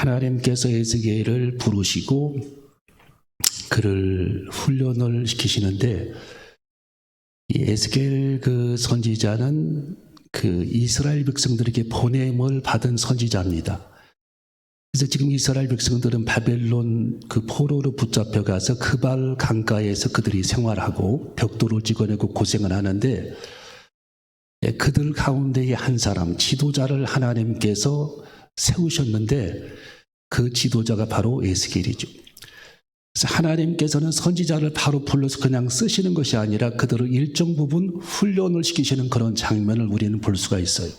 하나님께서 에스겔을 부르시고 그를 훈련을 시키시는데, 이 에스겔 그 선지자는 그 이스라엘 백성들에게 보냄을 받은 선지자입니다. 그래서 지금 이스라엘 백성들은 바벨론 그 포로로 붙잡혀 가서 그발 강가에서 그들이 생활하고 벽돌을 찍어내고 고생을 하는데, 그들 가운데의 한 사람, 지도자를 하나님께서 세우셨는데 그 지도자가 바로 에스겔이죠. 그래서 하나님께서는 선지자를 바로 불러서 그냥 쓰시는 것이 아니라 그들을 일정 부분 훈련을 시키시는 그런 장면을 우리는 볼 수가 있어요.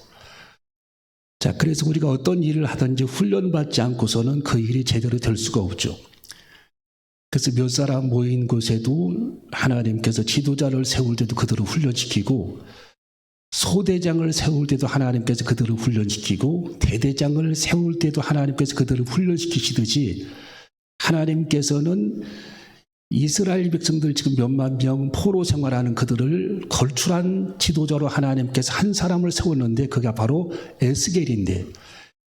자, 그래서 우리가 어떤 일을 하든지 훈련받지 않고서는 그 일이 제대로 될 수가 없죠. 그래서 몇 사람 모인 곳에도 하나님께서 지도자를 세울 때도 그들을 훈련시키고, 소대장을 세울 때도 하나님께서 그들을 훈련시키고, 대대장을 세울 때도 하나님께서 그들을 훈련시키시듯이, 하나님께서는 이스라엘 백성들 지금 몇만 명 포로 생활하는 그들을 걸출한 지도자로 하나님께서 한 사람을 세웠는데, 그가 바로 에스겔인데,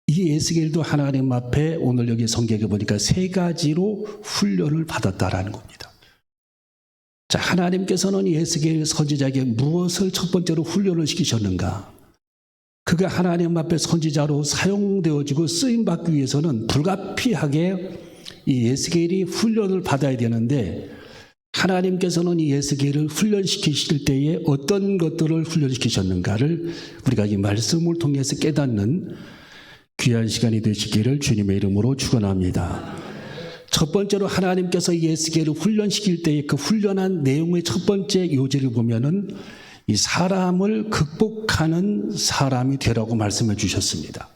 이 에스겔도 하나님 앞에 오늘 여기 성경에 보니까 세 가지로 훈련을 받았다라는 겁니다. 자, 하나님께서는 이 에스겔 선지자에게 무엇을 첫 번째로 훈련을 시키셨는가? 그가 하나님 앞에 선지자로 사용되어지고 쓰임받기 위해서는 불가피하게 이 에스겔이 훈련을 받아야 되는데, 하나님께서는 이 에스겔을 훈련시키실 때에 어떤 것들을 훈련시키셨는가를 우리가 이 말씀을 통해서 깨닫는 귀한 시간이 되시기를 주님의 이름으로 축원합니다. 첫 번째로 하나님께서 이 에스겔을 훈련시킬 때에 그 훈련한 내용의 첫 번째 요지를 보면은 이 사람을 극복하는 사람이 되라고 말씀해 주셨습니다.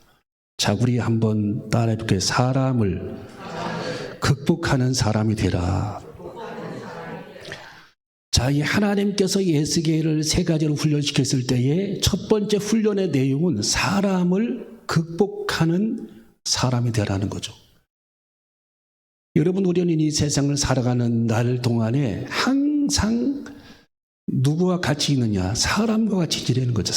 자, 우리 한번 따라해 볼게요. 사람을 극복하는 사람이 되라. 자, 이 하나님께서 이 에스겔을 세 가지로 훈련시켰을 때에 첫 번째 훈련의 내용은 사람을 극복하는 사람이 되라는 거죠. 여러분, 우리는 이 세상을 살아가는 날 동안에 항상 누구와 같이 있느냐? 사람과 같이 지내는 거죠.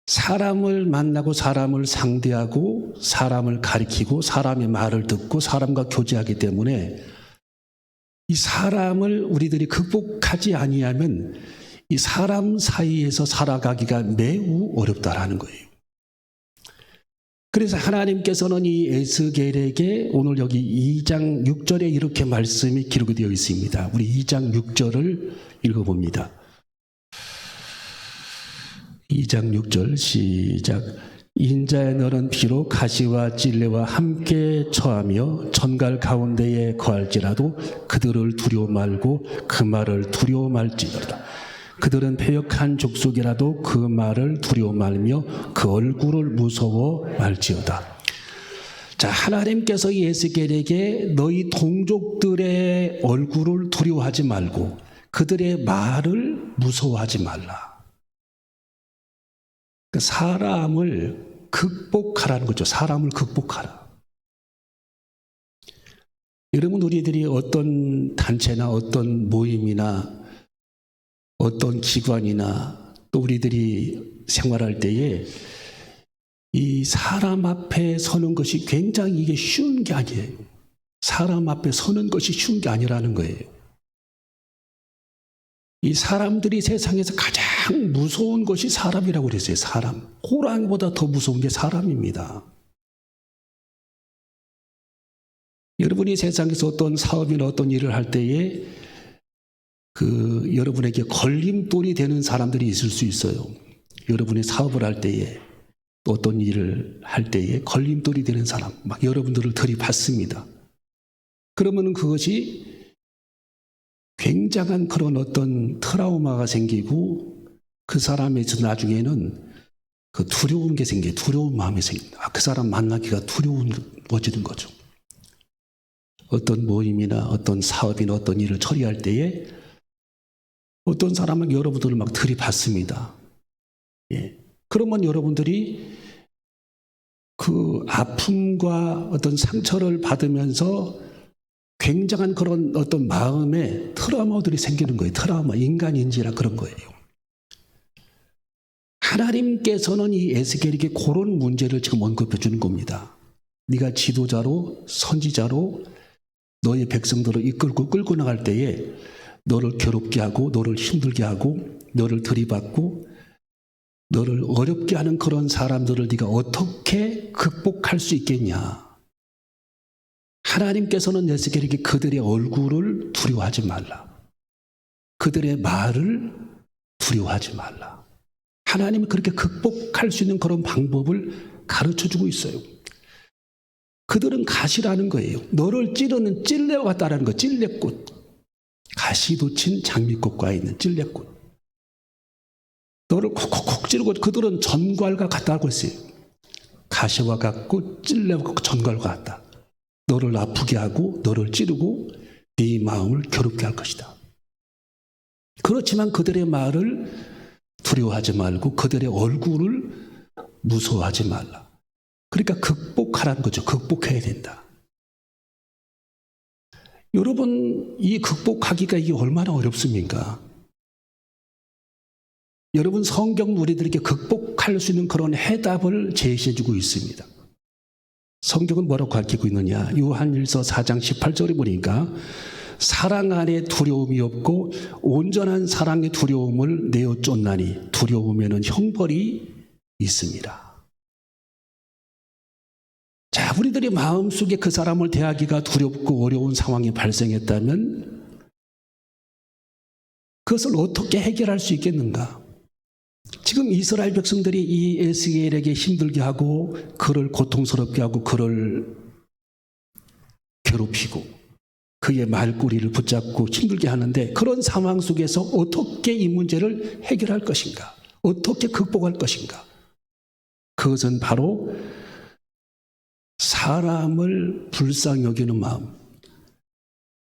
사람을 만나고 사람을 상대하고 사람을 가리키고 사람의 말을 듣고 사람과 교제하기 때문에 이 사람을 우리들이 극복하지 아니하면 이 사람 사이에서 살아가기가 매우 어렵다라는 거예요. 그래서 하나님께서는 이 에스겔에게 오늘 여기 2장 6절에 이렇게 말씀이 기록이 되어 있습니다. 우리 2장 6절을 읽어봅니다. 2장 6절 시작. 인자의 너는 비록 가시와 찔레와 함께 처하며 전갈 가운데에 거할지라도 그들을 두려워 말고 그 말을 두려워 말지어다. 그들은 패역한 족속이라도 그 말을 두려워 말며 그 얼굴을 무서워 말지어다. 자, 하나님께서 이 에스겔에게 너희 동족들의 얼굴을 두려워하지 말고 그들의 말을 무서워하지 말라. 사람을 극복하라는 거죠. 사람을 극복하라. 여러분, 우리들이 어떤 단체나 어떤 모임이나 어떤 기관이나 또 우리들이 생활할 때에 이 사람 앞에 서는 것이 굉장히 이게 쉬운 게 아니에요. 사람 앞에 서는 것이 쉬운 게 아니라는 거예요. 이 사람들이 세상에서 가장 무서운 것이 사람이라고 그랬어요. 사람. 호랑이보다 더 무서운 게 사람입니다. 여러분이 세상에서 어떤 사업이나 어떤 일을 할 때에 여러분에게 걸림돌이 되는 사람들이 있을 수 있어요. 여러분이 사업을 할 때에 또 어떤 일을 할 때에 걸림돌이 되는 사람, 막 여러분들을 들이받습니다. 그러면 그것이 굉장한 그런 어떤 트라우마가 생기고 그 사람에서 나중에는 그 두려운 게 생겨요. 두려운 마음이 생깁니다. 그 사람 만나기가 두려워지는 거죠. 어떤 모임이나 어떤 사업이나 어떤 일을 처리할 때에 어떤 사람은 여러분들을 막 들이받습니다. 예. 그러면 여러분들이 그 아픔과 어떤 상처를 받으면서 굉장한 그런 어떤 마음에 트라우마들이 생기는 거예요. 트라우마, 인간인지라 그런 거예요. 하나님께서는 이 에스겔에게 그런 문제를 지금 언급해 주는 겁니다. 네가 지도자로 선지자로 너의 백성들을 이끌고 끌고 나갈 때에 너를 괴롭게 하고 너를 힘들게 하고 너를 들이받고 너를 어렵게 하는 그런 사람들을 네가 어떻게 극복할 수 있겠냐. 하나님께서는 에스겔에게 그들의 얼굴을 두려워하지 말라. 그들의 말을 두려워하지 말라. 하나님은 그렇게 극복할 수 있는 그런 방법을 가르쳐주고 있어요. 그들은 가시라는 거예요. 너를 찌르는 찔레와 같다라는 거, 찔레꽃. 가시 돋친 장미꽃과 있는 찔레꽃. 너를 콕콕콕 찌르고 그들은 전갈과 같다고 했어요. 가시와 같고 찔레와 같고 전갈과 같다. 너를 아프게 하고 너를 찌르고 네 마음을 괴롭게 할 것이다. 그렇지만 그들의 말을 두려워하지 말고 그들의 얼굴을 무서워하지 말라. 그러니까 극복하라는 거죠. 극복해야 된다. 여러분, 이 극복하기가 이게 얼마나 어렵습니까? 여러분, 성경 우리들에게 극복할 수 있는 그런 해답을 제시해주고 있습니다. 성경은 뭐라고 가르치고 있느냐? 요한일서 4장 18절에 보니까 사랑 안에 두려움이 없고 온전한 사랑의 두려움을 내어 쫓나니 두려움에는 형벌이 있습니다. 자, 우리들이 마음속에 그 사람을 대하기가 두렵고 어려운 상황이 발생했다면 그것을 어떻게 해결할 수 있겠는가? 지금 이스라엘 백성들이 이 에스겔에게 힘들게 하고 그를 고통스럽게 하고 그를 괴롭히고 그의 말꼬리를 붙잡고 힘들게 하는데 그런 상황 속에서 어떻게 이 문제를 해결할 것인가? 어떻게 극복할 것인가? 그것은 바로 사람을 불쌍히 여기는 마음,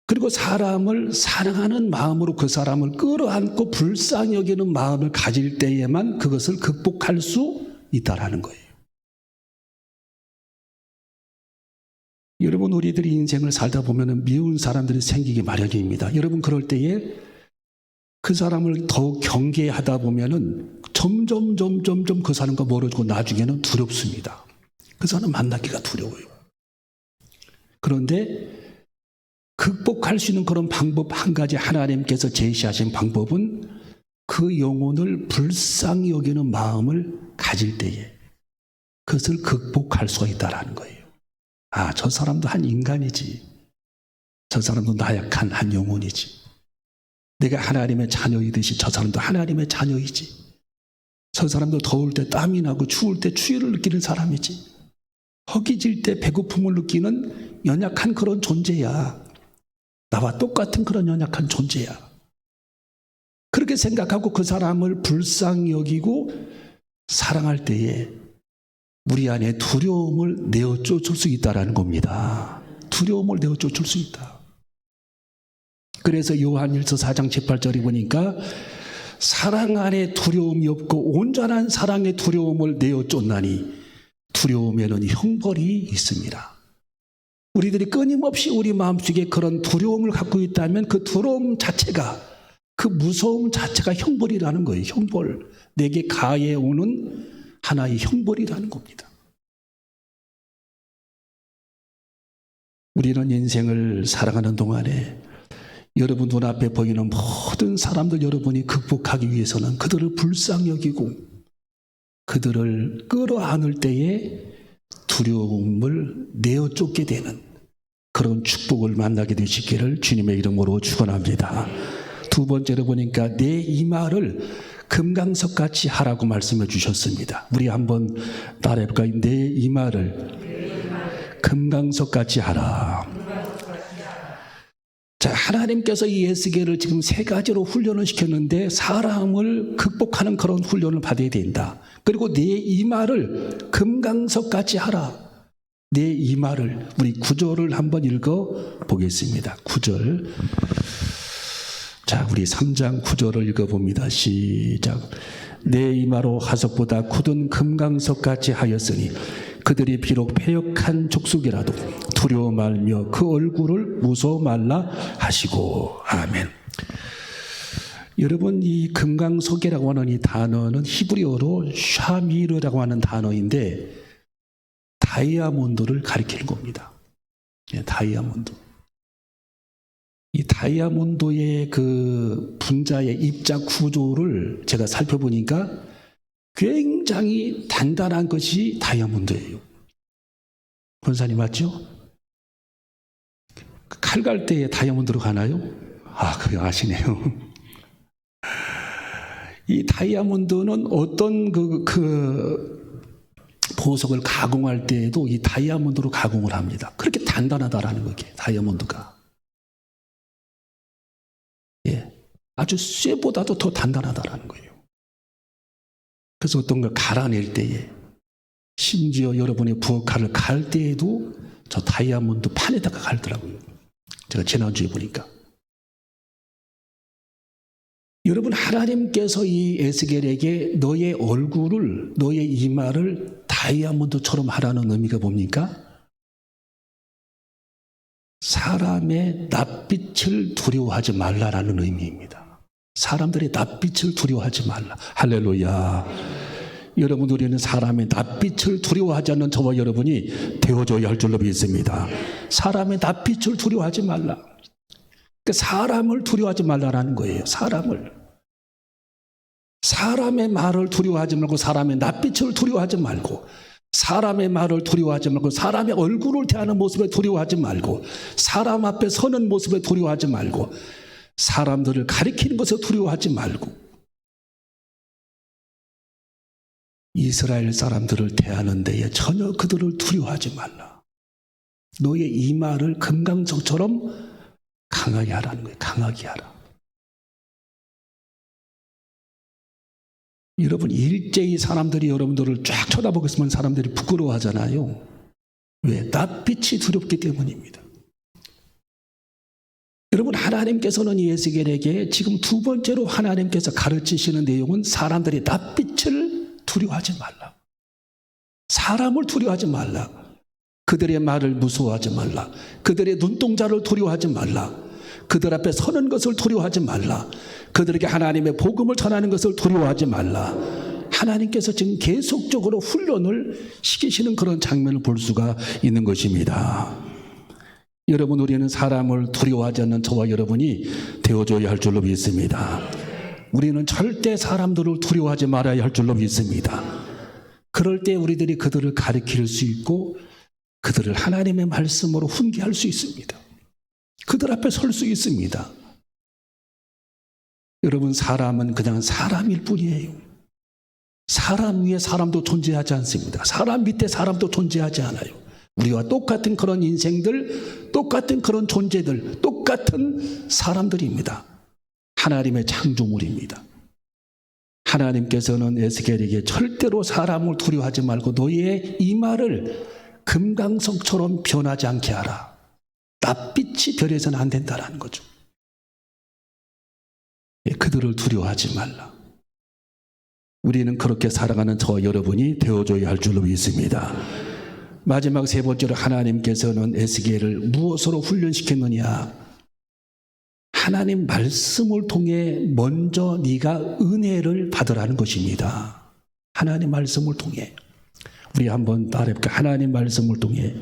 그리고 사람을 사랑하는 마음으로 그 사람을 끌어안고 불쌍히 여기는 마음을 가질 때에만 그것을 극복할 수 있다라는 거예요. 여러분, 우리들이 인생을 살다 보면 미운 사람들이 생기기 마련입니다. 여러분, 그럴 때에 그 사람을 더욱 경계하다 보면 점점 그 사람과 멀어지고 나중에는 두렵습니다. 그 사람 만나기가 두려워요. 그런데 극복할 수 있는 그런 방법 한 가지 하나님께서 제시하신 방법은 그 영혼을 불쌍히 여기는 마음을 가질 때에 그것을 극복할 수가 있다는 거예요. 아, 저 사람도 한 인간이지. 저 사람도 나약한 한 영혼이지. 내가 하나님의 자녀이듯이 저 사람도 하나님의 자녀이지. 저 사람도 더울 때 땀이 나고 추울 때 추위를 느끼는 사람이지. 허기질 때 배고픔을 느끼는 연약한 그런 존재야. 나와 똑같은 그런 연약한 존재야. 그렇게 생각하고 그 사람을 불쌍히 여기고 사랑할 때에 우리 안에 두려움을 내어 쫓을 수 있다는 겁니다. 두려움을 내어 쫓을 수 있다. 그래서 요한일서 4장 18절에 보니까 사랑 안에 두려움이 없고 온전한 사랑의 두려움을 내어 쫓나니 두려움에는 형벌이 있습니다. 우리들이 끊임없이 우리 마음속에 그런 두려움을 갖고 있다면 그 두려움 자체가, 그 무서움 자체가 형벌이라는 거예요. 형벌. 내게 가해 오는 하나의 형벌이라는 겁니다. 우리는 인생을 살아가는 동안에 여러분 눈앞에 보이는 모든 사람들 여러분이 극복하기 위해서는 그들을 불쌍히 여기고 그들을 끌어안을 때에 두려움을 내어 쫓게 되는 그런 축복을 만나게 되시기를 주님의 이름으로 축원합니다. 두 번째로 보니까 내 이마를 금강석같이 하라고 말씀해 주셨습니다. 우리 한번 따라해 볼까요? 내 이마를 금강석같이 하라. 자, 하나님께서 이 에스겔을 지금 세 가지로 훈련을 시켰는데 사람을 극복하는 그런 훈련을 받아야 된다. 그리고 내 이마를 금강석같이 하라. 내 이마를, 우리 9절을 한번 읽어 보겠습니다. 9절. 자, 우리 3장 9절을 읽어봅니다. 시작. 내 이마로 화석보다 굳은 금강석같이 하였으니 그들이 비록 패역한 족속이라도 두려워 말며 그 얼굴을 무서워 말라 하시고. 아멘. 여러분, 이 금강석이라고 하는 이 단어는 히브리어로 샤미르라고 하는 단어인데 다이아몬드를 가리키는 겁니다. 예, 다이아몬드. 이 다이아몬드의 그 분자의 입자 구조를 제가 살펴보니까 굉장히 단단한 것이 다이아몬드예요. 권사님 맞죠? 칼 갈 때에 다이아몬드로 가나요? 아, 그거 아시네요. 이 다이아몬드는 어떤 보석을 가공할 때에도 이 다이아몬드로 가공을 합니다. 그렇게 단단하다라는 거게 다이아몬드가. 예, 아주 쇠보다도 더 단단하다라는 거예요. 그래서 어떤 걸 갈아낼 때에, 심지어 여러분의 부엌칼을 갈 때에도 저 다이아몬드 판에다가 갈더라고요. 제가 지난주에 보니까. 여러분, 하나님께서 이 에스겔에게 너의 얼굴을, 너의 이마를 다이아몬드처럼 하라는 의미가 뭡니까? 사람의 낯빛을 두려워하지 말라라는 의미입니다. 사람들의 낯빛을 두려워하지 말라. 할렐루야. 여러분, 우리는 사람의 낯빛을 두려워하지 않는 저와 여러분이 되어줘야 할 줄로 믿습니다. 사람의 낯빛을 두려워하지 말라. 그러니까 사람을 두려워하지 말라라는 거예요. 사람의 말을 두려워하지 말고, 사람의 낯빛을 두려워하지 말고, 사람의 말을 두려워하지 말고, 사람의 얼굴을 대하는 모습에 두려워하지 말고, 사람 앞에 서는 모습에 두려워하지 말고, 사람들을 가리키는 것에 두려워하지 말고, 이스라엘 사람들을 대하는 데에 전혀 그들을 두려워하지 말라. 너의 이마를 금강석처럼 강하게 하라는 거예요. 강하게 하라. 여러분, 일제히 사람들이 여러분들을 쫙 쳐다보고 있으면 사람들이 부끄러워하잖아요. 왜? 낯빛이 두렵기 때문입니다. 여러분, 하나님께서는 이 에스겔에게 지금 두 번째로 하나님께서 가르치시는 내용은 사람들이 낯빛을 두려워하지 말라. 사람을 두려워하지 말라. 그들의 말을 무서워하지 말라. 그들의 눈동자를 두려워하지 말라. 그들 앞에 서는 것을 두려워하지 말라. 그들에게 하나님의 복음을 전하는 것을 두려워하지 말라. 하나님께서 지금 계속적으로 훈련을 시키시는 그런 장면을 볼 수가 있는 것입니다. 여러분, 우리는 사람을 두려워하지 않는 저와 여러분이 되어줘야 할 줄로 믿습니다. 우리는 절대 사람들을 두려워하지 말아야 할 줄로 믿습니다. 그럴 때 우리들이 그들을 가리킬 수 있고 그들을 하나님의 말씀으로 훈계할 수 있습니다. 그들 앞에 설 수 있습니다. 여러분, 사람은 그냥 사람일 뿐이에요. 사람 위에 사람도 존재하지 않습니다. 사람 밑에 사람도 존재하지 않아요. 우리와 똑같은 그런 인생들, 똑같은 그런 존재들, 똑같은 사람들입니다. 하나님의 창조물입니다. 하나님께서는 에스겔에게 절대로 사람을 두려워하지 말고 너의 이마를 금강석처럼 변하지 않게 하라. 낯빛이 변해서는 안 된다라는 거죠. 그들을 두려워하지 말라. 우리는 그렇게 살아가는 저와 여러분이 되어줘야 할 줄로 믿습니다. 마지막 세 번째로 하나님께서는 에스겔을 무엇으로 훈련시켰느냐? 하나님 말씀을 통해 먼저 네가 은혜를 받으라는 것입니다. 하나님 말씀을 통해. 우리 한번 따라해볼까요? 하나님 말씀을 통해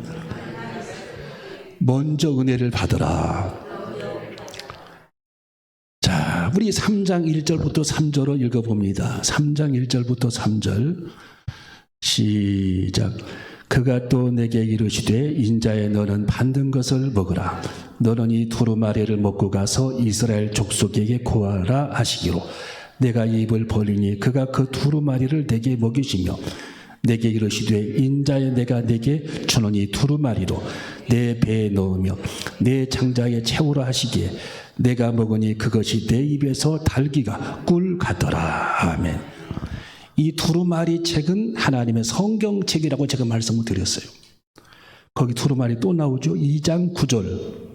먼저 은혜를 받으라. 자, 우리 3장 1절부터 3절을 읽어봅니다. 3장 1절부터 3절 시작. 그가 또 내게 이르시되 인자에 너는 만든 것을 먹으라. 너는 이 두루마리를 먹고 가서 이스라엘 족속에게 고하라 하시기로 내가 입을 벌리니 그가 그 두루마리를 내게 먹이시며 내게 이르시되 인자에 내가 내게 주는 이 두루마리로 내 배에 넣으며 내 장자에 채우라 하시기에 내가 먹으니 그것이 내 입에서 달기가 꿀 같더라. 아멘. 이 두루마리 책은 하나님의 성경책이라고 제가 말씀을 드렸어요. 거기 두루마리 또 나오죠. 2장 9절.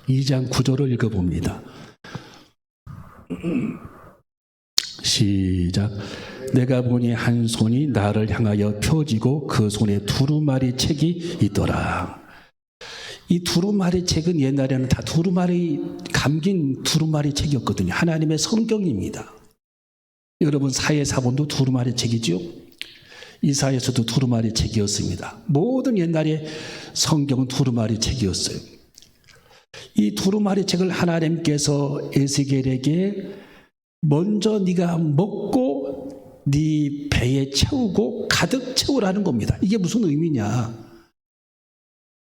2장 9절을 읽어봅니다. 시작. 내가 보니 한 손이 나를 향하여 펴지고 그 손에 두루마리 책이 있더라. 이 두루마리 책은 옛날에는 다 두루마리 감긴 두루마리 책이었거든요. 하나님의 성경입니다. 여러분 사회사본도 두루마리 책이죠. 이사야서도 두루마리 책이었습니다. 모든 옛날에 성경은 두루마리 책이었어요. 이 두루마리 책을 하나님께서 에스겔에게 먼저 네가 먹고 네 배에 채우고 가득 채우라는 겁니다. 이게 무슨 의미냐?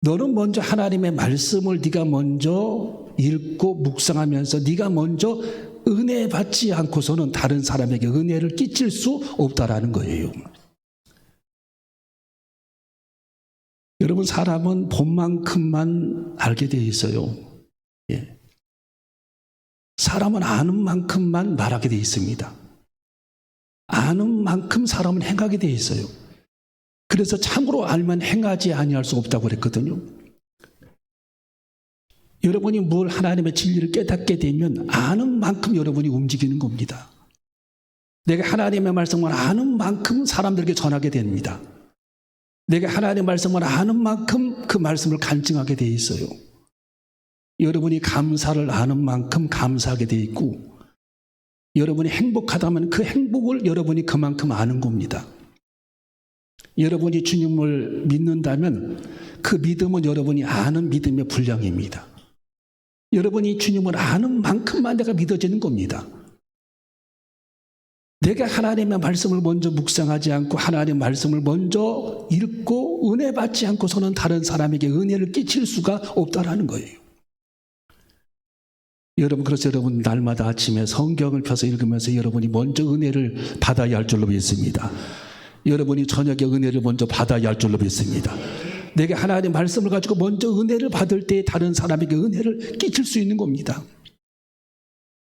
너는 먼저 하나님의 말씀을 네가 먼저 읽고 묵상하면서 네가 먼저 은혜 받지 않고서는 다른 사람에게 은혜를 끼칠 수 없다라는 거예요. 여러분 사람은 본 만큼만 알게 되어 있어요. 예. 사람은 아는 만큼만 말하게 되어 있습니다. 아는 만큼 사람은 행하게 되어 있어요. 그래서 참으로 알면 행하지 아니할 수 없다고 그랬거든요. 여러분이 뭘 하나님의 진리를 깨닫게 되면 아는 만큼 여러분이 움직이는 겁니다. 내가 하나님의 말씀을 아는 만큼 사람들에게 전하게 됩니다. 내가 하나님의 말씀을 아는 만큼 그 말씀을 간증하게 돼 있어요. 여러분이 감사를 아는 만큼 감사하게 돼 있고, 여러분이 행복하다면 그 행복을 여러분이 그만큼 아는 겁니다. 여러분이 주님을 믿는다면 그 믿음은 여러분이 아는 믿음의 분량입니다. 여러분이 주님을 아는 만큼만 내가 믿어지는 겁니다. 내가 하나님의 말씀을 먼저 묵상하지 않고 하나님의 말씀을 먼저 읽고 은혜 받지 않고서는 다른 사람에게 은혜를 끼칠 수가 없다라는 거예요. 여러분, 그래서 여러분 날마다 아침에 성경을 펴서 읽으면서 여러분이 먼저 은혜를 받아야 할 줄로 믿습니다. 여러분이 저녁에 은혜를 먼저 받아야 할 줄로 믿습니다. 내가 하나님의 말씀을 가지고 먼저 은혜를 받을 때 다른 사람에게 은혜를 끼칠 수 있는 겁니다.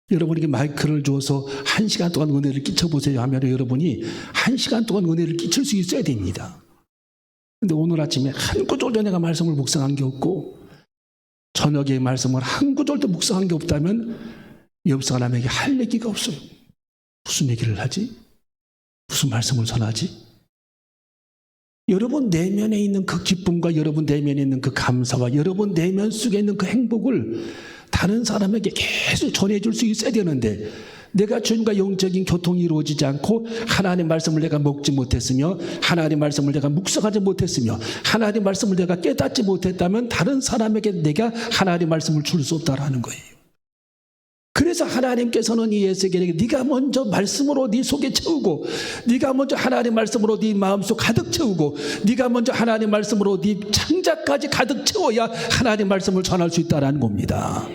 여러분에게 마이크를 주어서 1시간 동안 은혜를 끼쳐보세요 하면 여러분이 1시간 동안 은혜를 끼칠 수 있어야 됩니다. 근데 오늘 아침에 한 구절도 내가 말씀을 묵상한 게 없고 저녁에 말씀을 한 구절도 묵상한 게 없다면 옆 사람에게 할 얘기가 없어요. 무슨 얘기를 하지? 무슨 말씀을 전하지? 여러분 내면에 있는 그 기쁨과 여러분 내면에 있는 그 감사와 여러분 내면 속에 있는 그 행복을 다른 사람에게 계속 전해줄 수 있어야 되는데 내가 주님과 영적인 교통이 이루어지지 않고 하나님 말씀을 내가 먹지 못했으며 하나님 말씀을 내가 묵상하지 못했으며 하나님 말씀을 내가 깨닫지 못했다면 다른 사람에게 내가 하나님 말씀을 줄 수 없다라는 거예요. 그래서 하나님께서는 이 에스겔에게 네가 먼저 말씀으로 네 속에 채우고 네가 먼저 하나님 말씀으로 네 마음속 가득 채우고 네가 먼저 하나님 말씀으로 네 창자까지 가득 채워야 하나님 말씀을 전할 수 있다는 겁니다.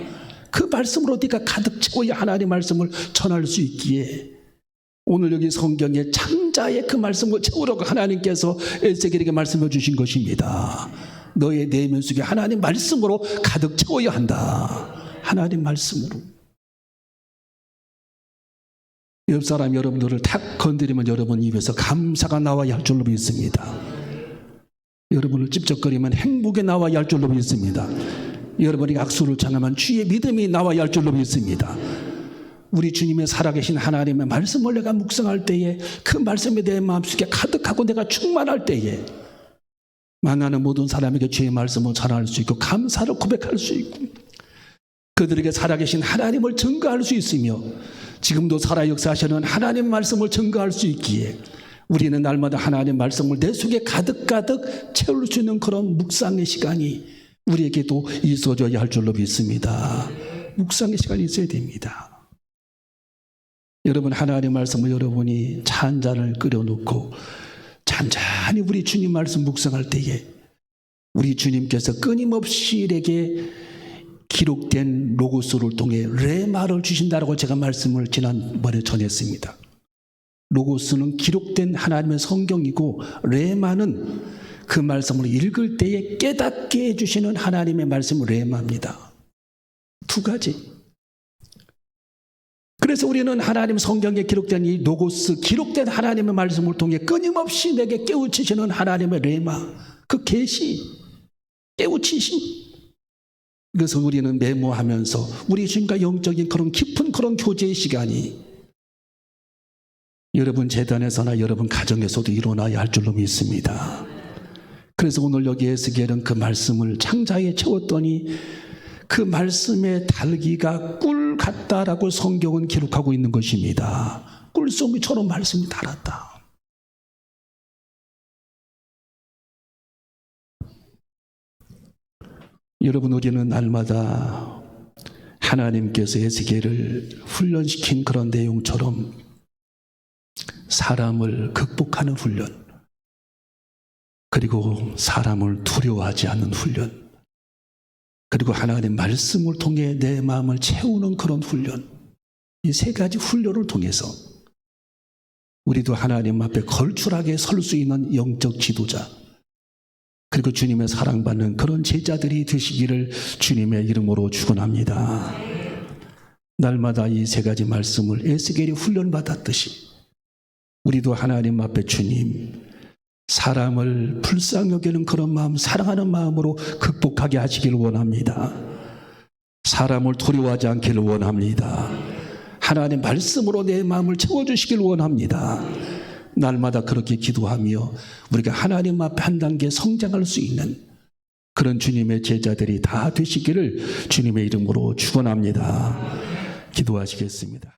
그 말씀으로 네가 가득 채워야 하나님 말씀을 전할 수 있기에 오늘 여기 성경에 창자에 그 말씀을 채우라고 하나님께서 에스겔에게 말씀해 주신 것입니다. 너의 내면 속에 하나님 말씀으로 가득 채워야 한다. 하나님 말씀으로. 옆 사람 여러분들을 탁 건드리면 여러분 입에서 감사가 나와야 할 줄로 믿습니다. 여러분을 찝쩍거리면 행복이 나와야 할 줄로 믿습니다. 여러분이 악수를 청하면 주의 믿음이 나와야 할 줄로 믿습니다. 우리 주님의 살아계신 하나님의 말씀을 내가 묵상할 때에 그 말씀에 대해 마음속에 가득하고 내가 충만할 때에 만나는 모든 사람에게 주의 말씀을 전할 수 있고 감사를 고백할 수 있고 그들에게 살아계신 하나님을 증거할 수 있으며 지금도 살아 역사하시는 하나님 말씀을 증거할 수 있기에 우리는 날마다 하나님 말씀을 내 속에 가득가득 채울 수 있는 그런 묵상의 시간이 우리에게도 있어줘야 할 줄로 믿습니다. 묵상의 시간이 있어야 됩니다. 여러분 하나님 말씀을 여러분이 차 한 잔을 끓여놓고 잔잔히 우리 주님 말씀 묵상할 때에 우리 주님께서 끊임없이 우리에게 기록된 로고스를 통해 레마를 주신다라고 제가 말씀을 지난번에 전했습니다. 로고스는 기록된 하나님의 성경이고 레마는 그 말씀을 읽을 때에 깨닫게 해주시는 하나님의 말씀 레마입니다. 두 가지. 그래서 우리는 하나님 성경에 기록된 이 로고스 기록된 하나님의 말씀을 통해 끊임없이 내게 깨우치시는 하나님의 레마 그 계시 깨우치심 그래서 우리는 메모하면서 우리 주님과 영적인 그런 깊은 그런 교제의 시간이 여러분 재단에서나 여러분 가정에서도 일어나야 할 줄로 믿습니다. 그래서 오늘 여기 에스겔은 그 말씀을 창자에 채웠더니 그 말씀의 달기가 꿀 같다라고 성경은 기록하고 있는 것입니다. 꿀송이처럼 말씀이 달았다. 여러분, 우리는 날마다 하나님께서 에스겔을 훈련시킨 그런 내용처럼 사람을 극복하는 훈련, 그리고 사람을 두려워하지 않는 훈련, 그리고 하나님의 말씀을 통해 내 마음을 채우는 그런 훈련, 이 세 가지 훈련을 통해서 우리도 하나님 앞에 걸출하게 설 수 있는 영적 지도자, 그리고 주님의 사랑받는 그런 제자들이 되시기를 주님의 이름으로 축원합니다. 날마다 이 세 가지 말씀을 에스겔이 훈련받았듯이 우리도 하나님 앞에 주님, 사람을 불쌍히 여기는 그런 마음, 사랑하는 마음으로 극복하게 하시길 원합니다. 사람을 두려워하지 않기를 원합니다. 하나님 말씀으로 내 마음을 채워주시길 원합니다. 날마다 그렇게 기도하며 우리가 하나님 앞에 한 단계 성장할 수 있는 그런 주님의 제자들이 다 되시기를 주님의 이름으로 축원합니다. 기도하시겠습니다.